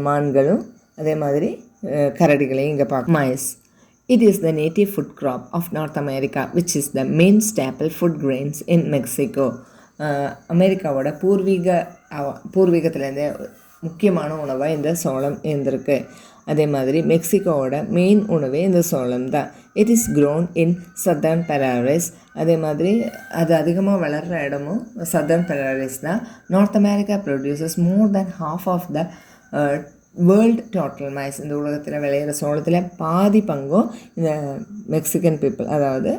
மான்களும் அதே மாதிரி கரடிகளையும் இங்கே பார்க்க. Mice. It is the native food crop of North America, which is the main staple food grains in Mexico. அமெரிக்காவோட பூர்வீகத்துலேருந்து முக்கியமான உணவாக இந்த சோளம் இருந்திருக்கு. அதே மாதிரி மெக்சிகோவோட மெயின் உணவே இந்த சோளம் தான். It is grown in southern prairies. அதே மாதிரி அது அதிகமாக வளர்கிற இடமும் சதர்ன் பெராரிஸ் தான். North America produces more than half of the world total maize. இந்த உலகத்தில் விளையிற சோளத்தில் பாதி பங்கும் இந்த மெக்சிகன் பீப்புள், அதாவது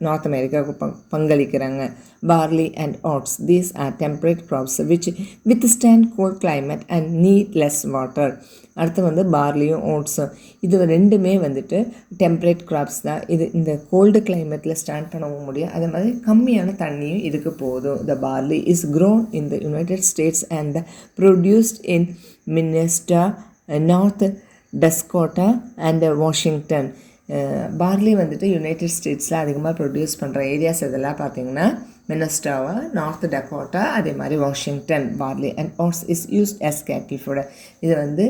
நார்த் அமெரிக்காவுக்கு பங்களிக்கிறாங்க. Barley and oats, these are temperate crops which withstand cold climate and need less water. அடுத்து வந்து பார்லியும் ஓட்ஸும், இது ரெண்டுமே வந்துட்டு டெம்பரேட் க்ராப்ஸ் தான். இது இந்த கோல்டு கிளைமேட்டில் ஸ்டாண்ட் பண்ணவும் முடியும். அதே மாதிரி கம்மியான தண்ணியும் இதுக்கு போதும். The barley is grown in the United States and produced in Minnesota, North Dakota and Washington. Barley வந்துட்டு யுனைடெட் ஸ்டேட்ஸில் அதிகமாக ப்ரொடியூஸ் பண்ணுற ஏரியாஸ் இதெல்லாம் பார்த்திங்கன்னா மின்னெஸ்டாவா, நார்த் டக்கோட்டா, அதே மாதிரி Washington. Barley and oats is used as cattle food. இது வந்து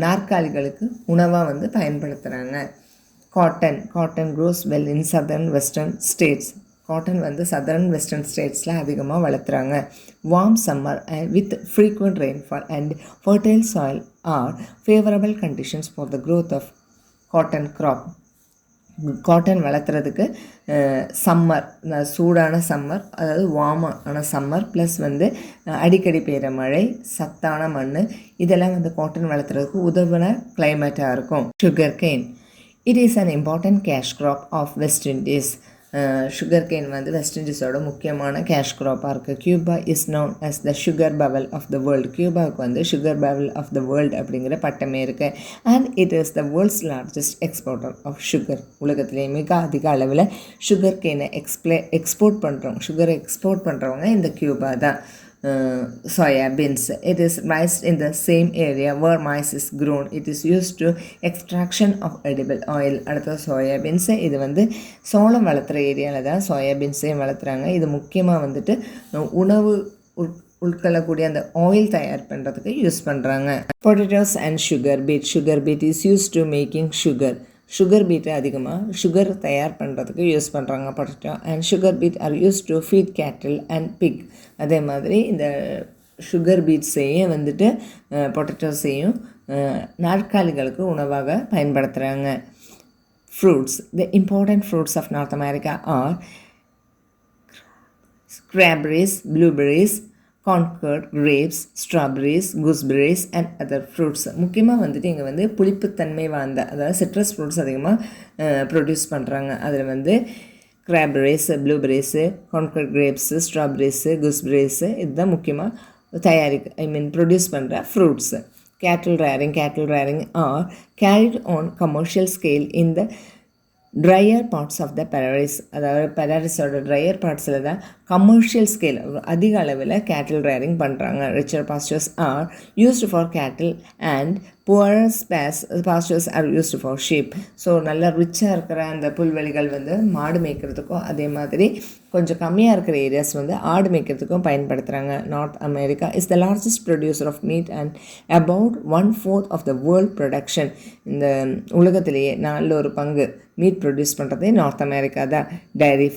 நாற்காலிகளுக்கு உணவாக வந்து பயன்படுத்துகிறாங்க. Cotton grows well in southern western states. Cotton வந்து சதர்ன் வெஸ்டர்ன் ஸ்டேட்ஸில் அதிகமாக வளர்த்துறாங்க. Warm summer with frequent rainfall and fertile soil are favourable conditions for the growth of cotton crop. Cotton வளர்த்துறதுக்கு சம்மர், சூடான சம்மர், அதாவது வார்மான சம்மர், ப்ளஸ் வந்து அடிக்கடி பெய்கிற மழை, சத்தான மண், இதெல்லாம் வந்து காட்டன் வளர்த்துறதுக்கு உதவின கிளைமேட்டாக இருக்கும். Sugar cane. It is an important cash crop of West Indies. Sugar cane வந்து வெஸ்ட் இண்டீஸோட முக்கியமான கேஷ் க்ராப்பாக இருக்குது. Cuba is known as the sugar bowl of the world. கியூபாவுக்கு வந்து sugar bowl of the world அப்படிங்கிற பட்டமே இருக்குது. And it is the world's largest exporter of sugar. உலகத்திலேயே மிக அதிக அளவில் சுகர் கேனை எக்ஸ்போர்ட் பண்ணுறவங்க இந்த கியூபா தான். soya beans. It is raised in the same area where maize is grown. It is used to extraction of edible oil. அடுத்த soya beans. இது வந்து சோளம் வளர்த்துற ஏரியாவில் தான் soya beans-ஐயும் வளர்த்துறாங்க. இது முக்கியமாக வந்துட்டு உணவு உட்கொள்ளக்கூடிய அந்த ஆயில் தயார் பண்ணுறதுக்கு யூஸ் பண்ணுறாங்க. Potatoes and sugar beet. Sugar beet is use to making sugar பீட்டை அதிகமாக சுகர் தயார் பண்ணுறதுக்கு யூஸ் பண்ணுறாங்க. Potato and sugar beet are use to feed cattle and pig. அதே மாதிரி இந்த சுகர் பீட்ஸையும் வந்துட்டு பொட்டேட்டோஸையும் நாற்காலிகளுக்கு உணவாக பயன்படுத்துகிறாங்க. Fruits. The important fruits of north America are cranberries, blueberries, concord, grapes, strawberries, gooseberries and other fruits. முக்கியமாக வந்துட்டு இங்கே வந்து புளிப்புத்தன்மை வாழ்ந்த அதாவது சிட்ரஸ் ஃப்ரூட்ஸ் அதிகமாக ப்ரொடியூஸ் பண்ணுறாங்க. அதில் வந்து கிராபெரிஸ், ப்ளூபெரிஸு, கான்கர்ட் கிரேப்ஸு, ஸ்ட்ராபெரிஸு, கூஸ்பெரிஸு இதுதான் முக்கியமாக ப்ரொடியூஸ் பண்ணுற fruits. cattle rearing are carried on commercial scale in the drier parts of the prairies. அதாவது பெராரிஸோட ட்ரையர் பார்ட்ஸில் தான் கமர்ஷியல் ஸ்கேல் அதிக அளவில் கேட்டில் ரேரிங் பண்ணுறாங்க. Richer pastures are used for cattle and poorer pastures are used for sheep. So நல்லா ரிச்சாக இருக்கிற அந்த புல்வெளிகள் வந்து மாடு மேய்க்கிறதுக்கும், அதே மாதிரி கொஞ்சம் கம்மியாக இருக்கிற ஏரியாஸ் வந்து ஆடு மேய்க்கிறதுக்கும் பயன்படுத்துகிறாங்க. North America is the largest producer of meat and about 1/4 of the world production. இந்த உலகத்திலேயே 4/1 மீட் ப்ரொடியூஸ் பண்ணுறதே நார்த் அமெரிக்கா தான். Dairy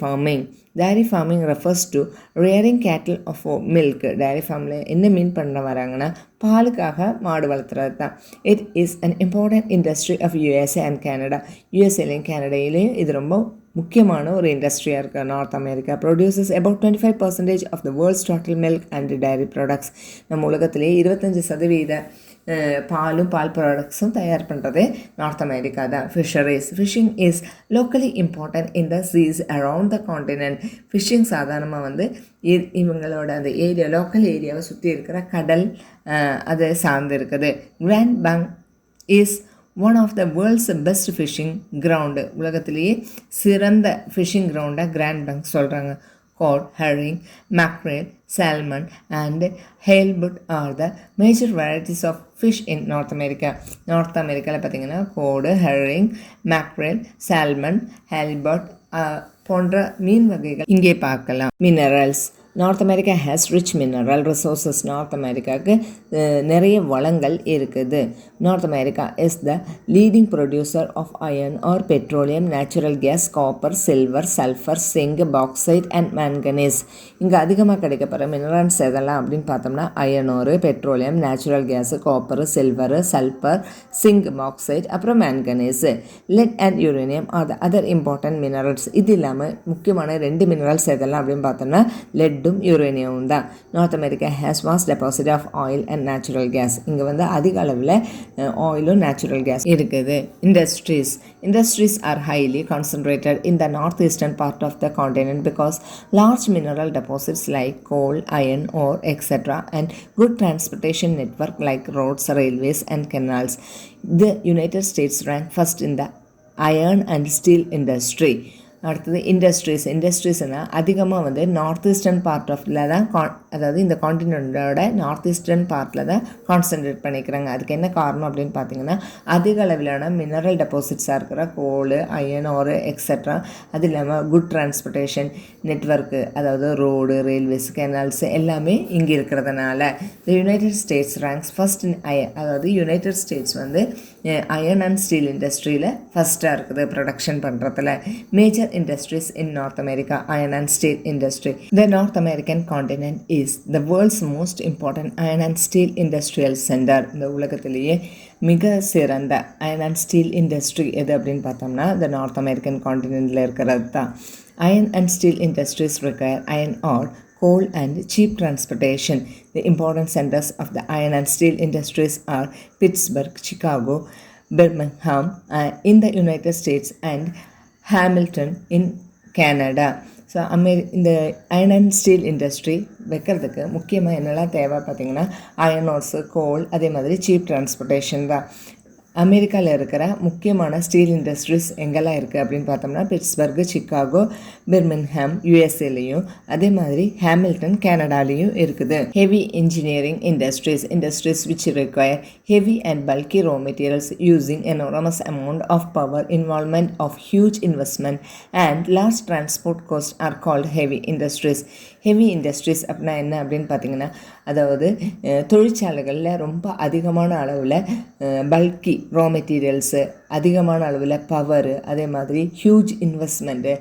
farming refers to rearing cattle of milk. Dairy ஃபார்மில் என்ன மீன் பண்ண வராங்கன்னா பாலுக்காக மாடு வளர்த்துறது தான். It is an important industry of USA and Canada. யூஎஸ்ஏலையும் கனடாயிலையும் இது ரொம்ப முக்கியமான ஒரு இண்டஸ்ட்ரியாக இருக்குது. North America produces about 25% of the world's total milk and dairy products. நம்ம உலகத்திலே 25% பாலும் பால் ப்ராடக்ட்ஸும் தயார் பண்ணுறது நார்த் அமெரிக்கா தான். Fishing is locally important in the seas around the continent. Fishing சாதாரணமாக வந்து இவங்களோட அந்த லோக்கல் ஏரியாவை சுற்றி இருக்கிற கடல் அதை சார்ந்து இருக்குது. Grand Bank is one of the world's best fishing ground. உலகத்திலேயே சிறந்த ஃபிஷிங் கிரவுண்டாக கிராண்ட் பேங்க் சொல்கிறாங்க. cod, herring, mackerel, salmon and halibut are the major varieties of fish in North America. North அமெரிக்காவில் பார்த்திங்கன்னா cod, herring, mackerel, salmon, halibut போன்ற மீன் வகைகள் இங்கே பார்க்கலாம். Minerals. North America has rich mineral resources. North அமெரிக்காவுக்கு நிறைய வளங்கள் இருக்குது. North America is the leading producer of iron ore petroleum, natural gas, copper, silver, sulphur, zinc, bauxite and manganese. இங்கே அதிகமாக கிடைக்கப்படுற மினரல்ஸ் எதெல்லாம் அப்படின்னு பார்த்தோம்னா iron ore, petroleum, natural gas, copper, silver, sulphur, zinc, bauxite, அப்புறம் manganese. Lead and uranium are the other important minerals. இது இல்லாமல் முக்கியமான 2 மினரல்ஸ் எதெல்லாம் அப்படின்னு பார்த்தோம்னா லெட் யுரேனியம் தான். North America has vast deposit of oil and natural gas. இங்கே வந்து அதிக அளவில் ஆயிலும் நேச்சுரல் கேஸ் இருக்குது. Industries are highly concentrated in the north eastern part of the continent because large mineral deposits like coal, iron ore etcetera and good transportation network like roads, railways and canals. The United States rank first in the iron and steel industry. அடுத்தது இண்டஸ்ட்ரீஸ்னால் அதிகமாக வந்து நார்த் ஈஸ்டர்ன் பார்ட் ஆஃப்ல தான் அதாவது இந்த காண்டினென்ட்டோட நார்த் ஈஸ்டர்ன் பார்ட்டில் தான் கான்சன்ட்ரேட் பண்ணிக்கிறாங்க. அதுக்கு என்ன காரணம் அப்படின்னு பார்த்தீங்கன்னா அதிக அளவிலான மினரல் டெபாசிட்ஸாக இருக்கிற கோல், அயர்ன் ஓர் எக்ஸெட்ரா, அது இல்லாமல் குட் டிரான்ஸ்போர்ட்டேஷன் நெட்வொர்க்கு, அதாவது ரோடு, ரயில்வேஸ், கெனால்ஸ் எல்லாமே இங்கே இருக்கிறதுனால த United states ranks first in அதாவது யுனைடெட் ஸ்டேட்ஸ் வந்து அயர்ன் அண்ட் ஸ்டீல் இண்டஸ்ட்ரியில் ஃபஸ்ட்டாக இருக்குது ப்ரொடக்ஷன் பண்ணுறதுல. Major industries in North America, iron and steel industry. The North American continent is the world's most important iron and steel industrial center. இந்த உலகத்திலேயே மிக சிறந்த அயர்ன் அண்ட் ஸ்டீல் இண்டஸ்ட்ரி எது அப்படின்னு பார்த்தோம்னா the North American continentல இருக்கிறது தான். Iron and steel industries require iron ore, coal and cheap transportation. The important centers of the iron and steel industries are Pittsburgh, Chicago, Birmingham in the United States and Hamilton in Canada. So இந்த அயர்ன் அண்ட் ஸ்டீல் இண்டஸ்ட்ரி வைக்கிறதுக்கு முக்கியமாக என்னெல்லாம் தேவை பார்த்திங்கன்னா அயர்ன் ஓர்ஸு, கோல், அதே மாதிரி சீப் டிரான்ஸ்போர்ட்டேஷன் தான். அமெரிக்காவில் இருக்கிற முக்கியமான ஸ்டீல் இண்டஸ்ட்ரீஸ் எங்கெல்லாம் இருக்குது அப்படின்னு பார்த்தோம்னா பிட்ஸ்பர்கு, சிக்காகோ, பிர்மின்ஹாம் யூஎஸ்ஏலையும், அதே மாதிரி ஹாமில்டன் கனடாலையும் இருக்குது. Heavy engineering industries which require heavy and bulky raw materials using enormous amount of power, involvement of huge investment and large transport costs are called heavy industries. Heavy industries அப்படின்னா என்ன அப்படின்னு பார்த்தீங்கன்னா அதாவது தொழிற்சாலைகளில் ரொம்ப அதிகமான அளவில் பல்கி ரா மெட்டீரியல்ஸு, அதிகமான அளவில் பவரு, அதே மாதிரி ஹியூஜ் இன்வெஸ்ட்மெண்ட்டு,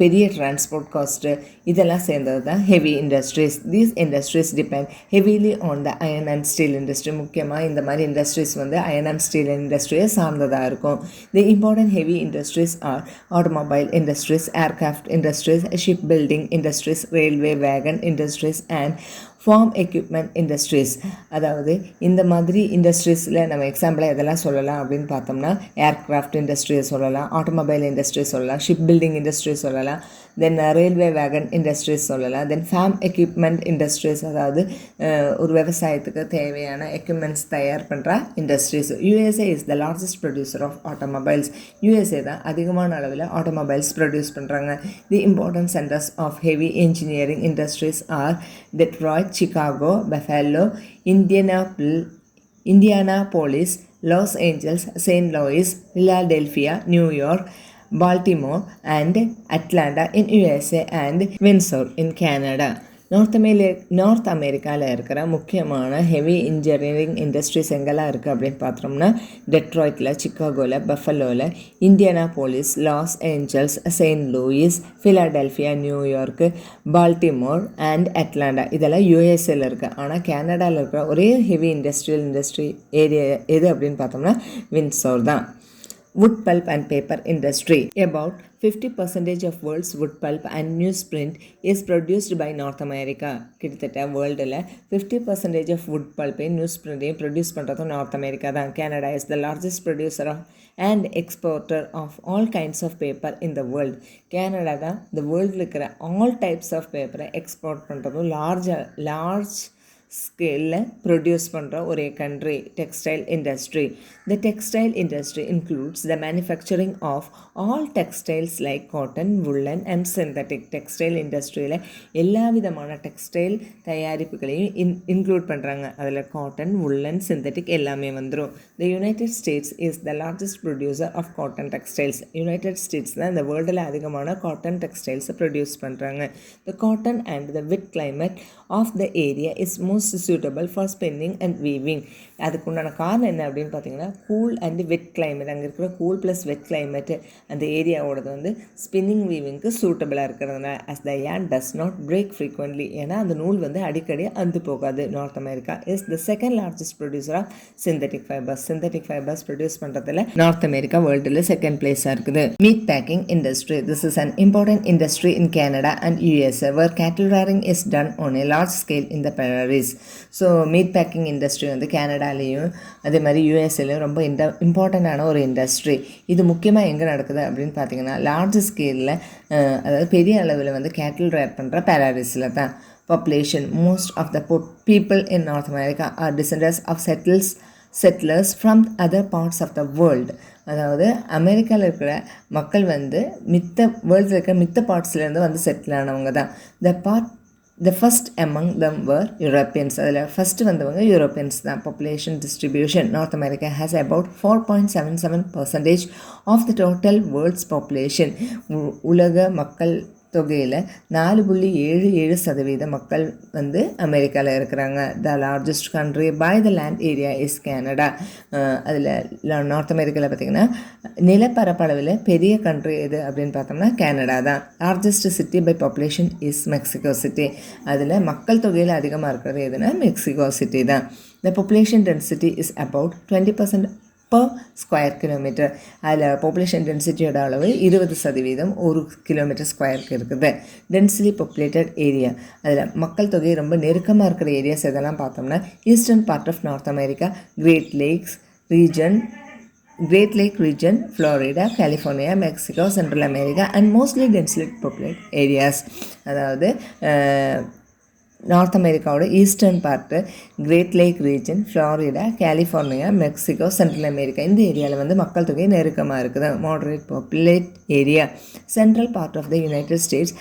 பெரிய டிரான்ஸ்போர்ட் காஸ்ட்டு, இதெல்லாம் சேர்ந்தது தான் heavy industries. These industries depend heavily on the iron and steel industry. முக்கியமாக இந்த மாதிரி இண்டஸ்ட்ரீஸ் வந்து அயர்ன் அண்ட் ஸ்டீல் இண்டஸ்ட்ரியை சார்ந்ததாக இருக்கும். The important heavy industries are automobile industries, aircraft industries, ship building industries, railway wagon industries and farm equipment industries. அதாவது இந்த மாதிரி இண்டஸ்ட்ரீஸில் நம்ம எக்ஸாம்பிளாக எதெல்லாம் சொல்லலாம் அப்படின்னு பார்த்தோம்னா ஏர்க்ராஃப்ட் இண்டஸ்ட்ரியை சொல்லலாம், ஆட்டோமொபைல் இண்டஸ்ட்ரி சொல்லலாம், ஷிப் பில்டிங் இண்டஸ்ட்ரி சொல்லலாம், தென் ரயில்வே வேகன் இண்டஸ்ட்ரீஸ் சொல்லலாம். தென் ஃபார்ம் எக்யூப்மெண்ட் இண்டஸ்ட்ரீஸ், அதாவது ஒரு விவசாயத்துக்கு தேவையான எக்யூப்மெண்ட்ஸ் தயார் பண்ணுற industries. USA is the largest producer of automobiles. USA தான் அதிகமான அளவில் ஆட்டோமொபைல்ஸ் ப்ரொடியூஸ் பண்ணுறாங்க. The important centres of heavy engineering industries are Detroit, Chicago, Buffalo, Indianapolis, Los Angeles, St. Louis, Philadelphia, New York, Baltimore and Atlanta in USA and Windsor in Canada. North அமெரிக்காவில் இருக்கிற முக்கியமான ஹெவி இன்ஜினியரிங் இண்டஸ்ட்ரீஸ் எங்கெல்லாம் இருக்குது அப்படின்னு பார்த்தோம்னா டெட்ராய்ட்டில், சிக்காகோவில், பஃபலோவில், Indianapolis, Los Angeles, Saint Louis, Philadelphia, New York, Baltimore and Atlanta. இதெல்லாம் யூஎஸ்ஏல இருக்குது. ஆனால் கனடாவில் இருக்கிற ஒரே ஹெவி இண்டஸ்ட்ரி ஏரியா எது அப்படின்னு பார்த்தோம்னா வின்சோர் தான். Wood pulp and paper industry. About 50% of world's wood pulp and newsprint is produced by North America. கிட்டத்தட்ட வேர்ல்டில் 50% of wood pulp and newsprint produce பண்ணுறதும் நார்த் அமெரிக்கா தான். Canada is the largest producer of and exporter of all kinds of paper in the world. Canada தான் இந்த வேர்ல்டில் இருக்கிற all types of paper export பண்ணுறதும் லார்ஜ் ஸ்கேலில் ப்ரொடியூஸ் பண்ணுற ஒரே country. Textile industry. The textile industry includes the manufacturing of all textiles like cotton, woollen and synthetic. Textile இண்டஸ்ட்ரியில் எல்லா விதமான டெக்ஸ்டைல் தயாரிப்புகளையும் இன்க்ளூட் பண்ணுறாங்க. அதில் காட்டன், வுல்லன், சிந்தட்டிக் எல்லாமே வந்துடும். The United States is the largest producer of cotton textiles. United States தான் இந்த வேர்ல்டில் அதிகமான காட்டன் டெக்ஸ்டைல்ஸை ப்ரொடியூஸ் பண்ணுறாங்க. த cotton and the wet climate of the area is most suitable for spinning and weaving. அதுக்கு உண்டான காரணம் என்ன அப்படின்னு பார்த்தீங்கன்னா கூல் அண்ட் வெட் கிளைமேட். அங்கே இருக்கிற கூல் ப்ளஸ் வெட் கிளைமேட்டு அந்த ஏரியாவோடது வந்து ஸ்பின்னிங் வீவிங்க்கு சூட்டபிளாக இருக்கிறதுனால. as the yarn does not break frequently, ஏன்னா அந்த நூல் வந்து அடிக்கடி அந்து போகாது. North America is the second largest producer of synthetic fibres. Synthetic fibres produce பண்ணுறதுல நார்த் அமெரிக்கா வேர்ல்டில் செகண்ட் பிளேஸாக இருக்குது. Meat packing industry. This is an important industry in Canada and USA where cattle rearing is done on a large scale in the prairies. So meat packing industry வந்து கனடாலேயும் அதே மாதிரி யூஎஸ்ஏலையும் ரொம்ப இம்பார்ட்டண்ட்டான ஒரு இண்டஸ்ட்ரி. இது முக்கியமாக எங்கே நடக்குது அப்படின்னு பார்த்தீங்கன்னா லார்ஜ் ஸ்கேலில், அதாவது பெரிய அளவில் வந்து கேட்டில் ரேர் பண்ணுற பேராரிஸில் தான். Population. Most of the people in north America are descendants of settlers from other parts of the world. அதாவது அமெரிக்காவில் இருக்கிற மக்கள் வந்து வேர்ல்டில் இருக்கிற மித்த பார்ட்ஸ்லேருந்து வந்து செட்டில் ஆனவங்க தான். The first among them were Europeans. அதில் ஃபஸ்ட்டு வந்தவங்க யூரோப்பியன்ஸ் தான். Population distribution. North America has about 4.77% of the total world's population. உலக மக்கள் தொகையில் 4.77% மக்கள் வந்து அமெரிக்காவில் இருக்கிறாங்க. The largest country by the land area is Canada. அதில் நார்த் அமெரிக்காவில் பார்த்திங்கன்னா நிலப்பரப்பளவில் பெரிய கண்ட்ரி எது அப்படின்னு பார்த்தோம்னா கனடா தான். Largest city by population is Mexico City. அதில் மக்கள் தொகையில் அதிகமாக இருக்கிறது எதுனா மெக்சிகோ சிட்டி தான். The population density is about 20% per square kilometre. அதில் பாப்புலேஷன் டென்சிட்டியோட அளவு 20% ஒரு கிலோமீட்டர் ஸ்கொயருக்கு இருக்குது. Densely populated area. அதில் மக்கள் தொகை ரொம்ப நெருக்கமாக இருக்கிற ஏரியாஸ் எதெல்லாம் பார்த்தோம்னா eastern part of north America, Great lakh region, Florida, California, Mexico, Central America and mostly densely populate areas. அதாவது நார்த் அமெரிக்காவோட eastern part, great lakh region, Florida, California, Mexico, Central America. இந்த ஏரியாவில் வந்து மக்கள் தொகை நெருக்கமாக இருக்குது. Moderate populate area. Central part of the United States,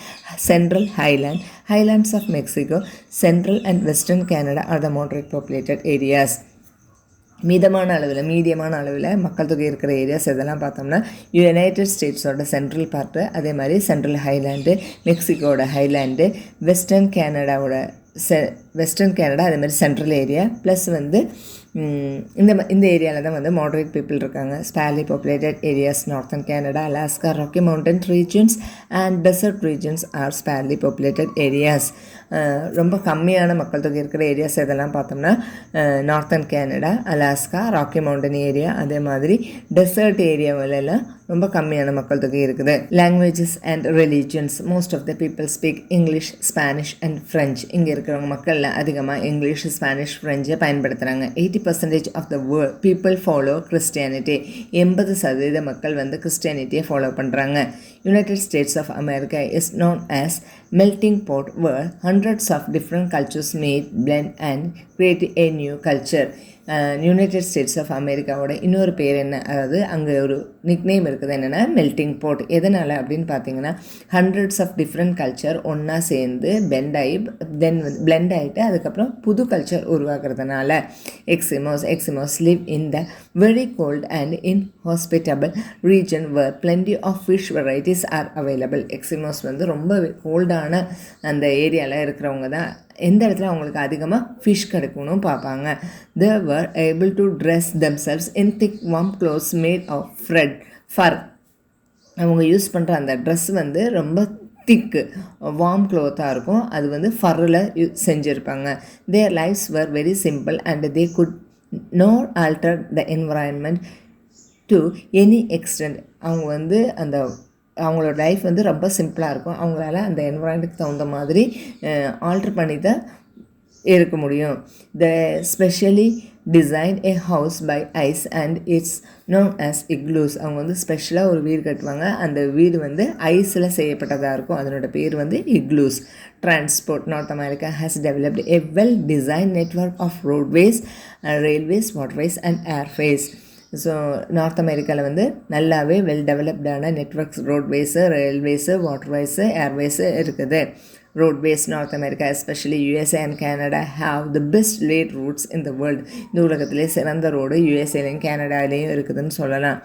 central highlands of Mexico, central and western Canada are the moderate populated areas. மீடியமான அளவில் மக்கள் தொகை இருக்கிற ஏரியாஸ் எதெல்லாம் பார்த்தோம்னா யுனைடெட் ஸ்டேட்ஸோட சென்ட்ரல் பார்ட்டு, அதே மாதிரி சென்ட்ரல் ஹைலாண்டு, மெக்சிகோட ஹைலாண்டு, வெஸ்டர்ன் கனடா அதே மாதிரி சென்ட்ரல் ஏரியா. ப்ளஸ் வந்து இந்த ஏரியாவில் தான் வந்து மாடரேட் பீப்புள் இருக்காங்க. Sparsely populated areas northern Canada, Alaska, Rocky Mountain regions and desert regions are sparsely populated areas. ரொம்ப கம்மியான மக்கள் தொகை இருக்கிற ஏரியாஸ் இதெல்லாம் பார்த்தோம்னா northern Canada, Alaska, Rocky Mountain area, அதே மாதிரி டெசர்ட் ஏரியாவிலலாம் ரொம்ப கம்மியான மக்கள் தொகை இருக்குது. Languages and religions. Most of the people speak English, Spanish and French. இங்கே இருக்கிறவங்க மக்களில் அதிகமாக இங்கிலீஷ், ஸ்பானிஷ், ஃப்ரெஞ்சை பயன்படுத்துகிறாங்க. 80% of the people follow Christianity. 80% மக்கள் வந்து கிறிஸ்டியானிட்டியை ஃபாலோ பண்ணுறாங்க. United States of America is known as melting pot where hundreds of different cultures meet, blend and create a new culture. United States of அமெரிக்காவோட இன்னொரு பேர் என்ன, அதாவது அங்கே ஒரு நிக்நேம் இருக்குது, என்னென்னா மெல்டிங் போட். எதனால் அப்படின்னு பார்த்தீங்கன்னா ஹண்ட்ரட்ஸ் ஆஃப் டிஃப்ரெண்ட் கல்ச்சர் ஒன்றா சேர்ந்து பிளெண்ட் ஆகிட்டு அதுக்கப்புறம் புது கல்ச்சர் உருவாக்குறதுனால. Eskimos live in the very cold and inhospitable region where plenty of fish varieties are available. Eskimos வந்து ரொம்ப கோல்டான அந்த ஏரியாவில் இருக்கிறவங்க தான் எந்த இடத்துல அவங்களுக்கு அதிகமாக ஃபிஷ் கிடைக்கணும் பார்ப்பாங்க. They were able to dress themselves in thick warm clothes made of fur. அவங்க யூஸ் பண்ணுற அந்த ட்ரெஸ் வந்து ரொம்ப திக்கு வார்ம் க்ளோத்தாக இருக்கும். அது வந்து ஃபர்ரில் செஞ்சுருப்பாங்க. Their lives were very simple and they could not alter the environment to any extent. அவங்க வந்து அவங்களோட லைஃப் வந்து ரொம்ப சிம்பிளாக இருக்கும். அவங்களால அந்த என்வரான்மெண்ட்டுக்கு தகுந்த மாதிரி ஆல்ட்ரு பண்ணி தான் இருக்க முடியும். The specially design a house by ice and it's known as igloos. அவங்க வந்து ஸ்பெஷலாக ஒரு வீடு கட்டுவாங்க. அந்த வீடு வந்து ஐஸில் செய்யப்பட்டதாக இருக்கும். அதனோட பேர் வந்து igloos. Transport. North America has developed a well-designed network of roadways, railways, waterways and airways. So north அமெரிக்காவில் வந்து நல்லாவே well டெவலப்டான networks, roadways, railways, வாட்டர்வேஸு, airways இருக்குது. roadways. North America, especially USA and Canada, have the best laid routes in the world. இந்த உலகத்திலே சிறந்த ரோடு யூஎஸ்ஏலையும் கேனடாலையும் இருக்குதுன்னு சொல்லலாம்.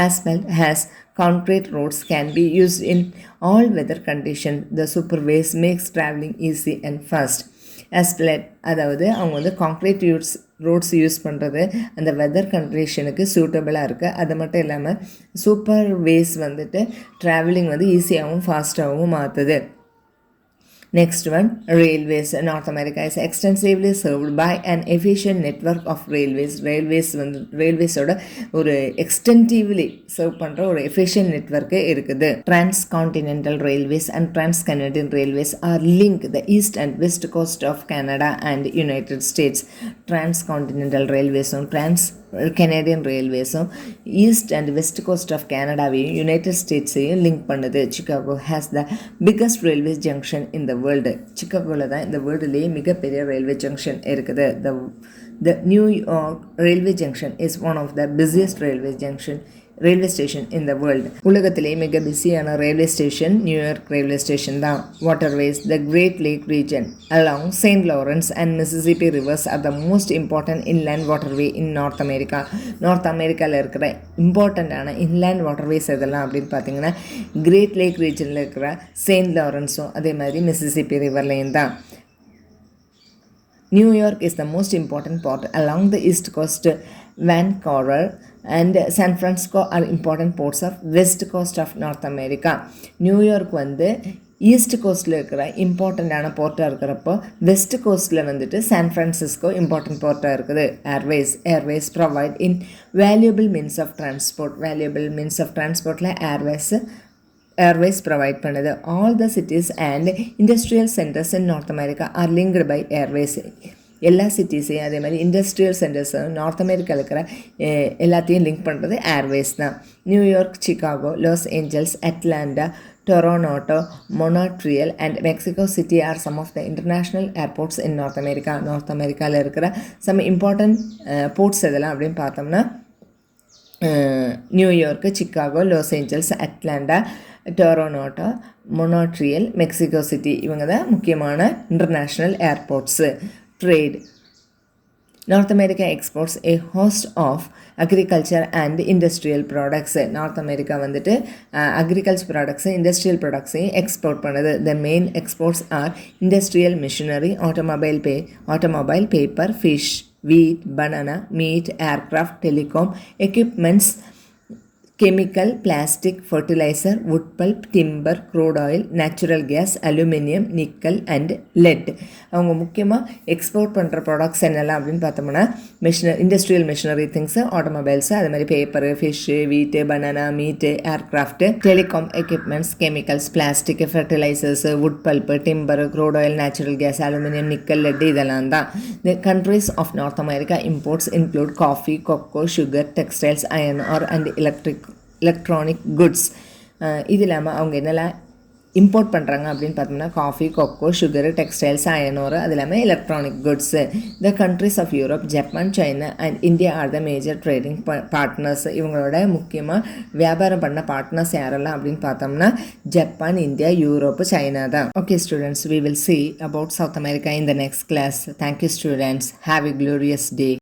Asphalt has concrete roads can be used in all weather conditions. The superways makes traveling easy and fast. Asphalt அதாவது அவங்க வந்து கான்க்ரீட் ரோட்ஸ் யூஸ் பண்ணுறது அந்த வெதர் கண்டிஷனுக்கு சூட்டபிளாக இருக்குது. அது மட்டும் இல்லாமல் சூப்பர் வேஸ் வந்துட்டு ட்ராவலிங் வந்து ஈஸியாகவும் ஃபாஸ்ட்டாகவும் மாற்றுது. Next one, railways. North America is extensively served by an efficient network of railways. Railways-ஓட ஒரு extensively serve பண்ணுற ஒரு efficient network இருக்குது. Transcontinental railways and Trans-Canadian railways are link the east and west coast of Canada and United States. Transcontinental railways and Trans-Canadian railways-உம் east and west coast of கேனடாவையும் யுனைடெட் ஸ்டேட்ஸையும் லிங்க் பண்ணுது. Chicago has the biggest railway junction in the world. சிகாகோவில் தான் இந்த வேர்ல்டுலேயே மிகப்பெரிய ரயில்வே ஜங்ஷன் இருக்குது. The New York Railway Junction is one of the busiest railway station in the world. உலகத்திலே மிக பிஸியான railway station New York railway station தான். Waterways. The Great Lake region along St. Lawrence and Mississippi rivers are the most important inland waterway in North America. North அமெரிக்காவில் இருக்கிற இம்பார்ட்டண்ட்டான இன்லேண்ட் வாட்டர்வேஸ் எதெல்லாம் அப்படின்னு பார்த்தீங்கன்னா கிரேட் லேக் ரீஜனில் இருக்கிற செயின்ட் லாரன்ஸும் அதே மாதிரி மிசிசிப்பி ரிவர்லேயும் தான். New York is the most important port along the east coast. Vancouver and San Francisco are important ports of west coast of North America. New York வந்து ஈஸ்ட் கோஸ்ட்டில் இருக்கிற இம்பார்ட்டண்ட்டான போர்ட்டாக இருக்கிறப்போ வெஸ்ட் கோஸ்ட்டில் வந்துட்டு சான் ஃப்ரான்சிஸ்கோ இம்பார்ட்டன்ட் போர்ட்டாக இருக்குது. Airways provide in valuable means of ட்ரான்ஸ்போர்ட்டில் ஏர்வேஸ் ப்ரொவைட் பண்ணுது. All the cities and industrial centres in north America are linked by airways. எல்லா சிட்டிஸையும் அதே மாதிரி இண்டஸ்ட்ரியல் சென்டர்ஸும் நார்த் அமெரிக்காவில் இருக்கிற எல்லாத்தையும் லிங்க் பண்ணுறது ஏர்வேஸ் தான். New York, Chicago, Los Angeles, Atlanta, Toronto, Montreal and Mexico City are some of the international airports in north America. North அமெரிக்காவில் இருக்கிற சம் இம்பார்ட்டன்ட் போர்ட்ஸ் எதெல்லாம் அப்படின்னு பார்த்தோம்னா New York, Chicago, Los Angeles, Atlanta, Toronto, Montreal, Mexico City, இவங்க தான் முக்கியமான international airports. Trade. North America exports a host of agriculture and industrial products. North America வந்துட்டு agriculture products, industrial products export பண்ணுது. The main exports are industrial machinery, automobile, paper, fish, wheat, banana, meat, aircraft, telecom, equipments, chemical, plastic, fertiliser, wood pulp, timber, crude oil, natural gas, aluminium, nickel and lead. அவங்க முக்கியமாக எக்ஸ்போர்ட் பண்ணுற ப்ராடக்ட்ஸ் என்னெல்லாம் அப்படின்னு பார்த்தோம்னா இண்டஸ்ட்ரியல் மிஷினரி திங்ஸு, ஆட்டோமொபைல்ஸு, அது மாதிரி paper, fish, wheat, banana, meat, aircraft, telecom equipments, chemicals, plastic, fertilisers, wood pulp, timber, crude oil, natural gas, aluminium, nickel, lead இதெல்லாம் தான். The countries of north America imports include coffee, cocoa, sugar, textiles, iron ore and electronic goods. இது இல்லாமல் அவங்க என்னெல்லாம் இம்போர்ட் பண்ணுறாங்க அப்படின்னு பார்த்தோம்னா coffee, cocoa, sugar, textiles, iron ore, அது இல்லாமல் electronic goods. The countries of Europe, Japan, China and India R the major trading partners. இவங்களோட முக்கியமாக வியாபாரம் பண்ண பார்ட்னர்ஸ் யாரெல்லாம் அப்படின்னு பார்த்தோம்னா ஜப்பான், இந்தியா, யூரோப்பு, சைனா தான். Okay students, we will see about South America in the next class. Thank you students. Have a glorious day.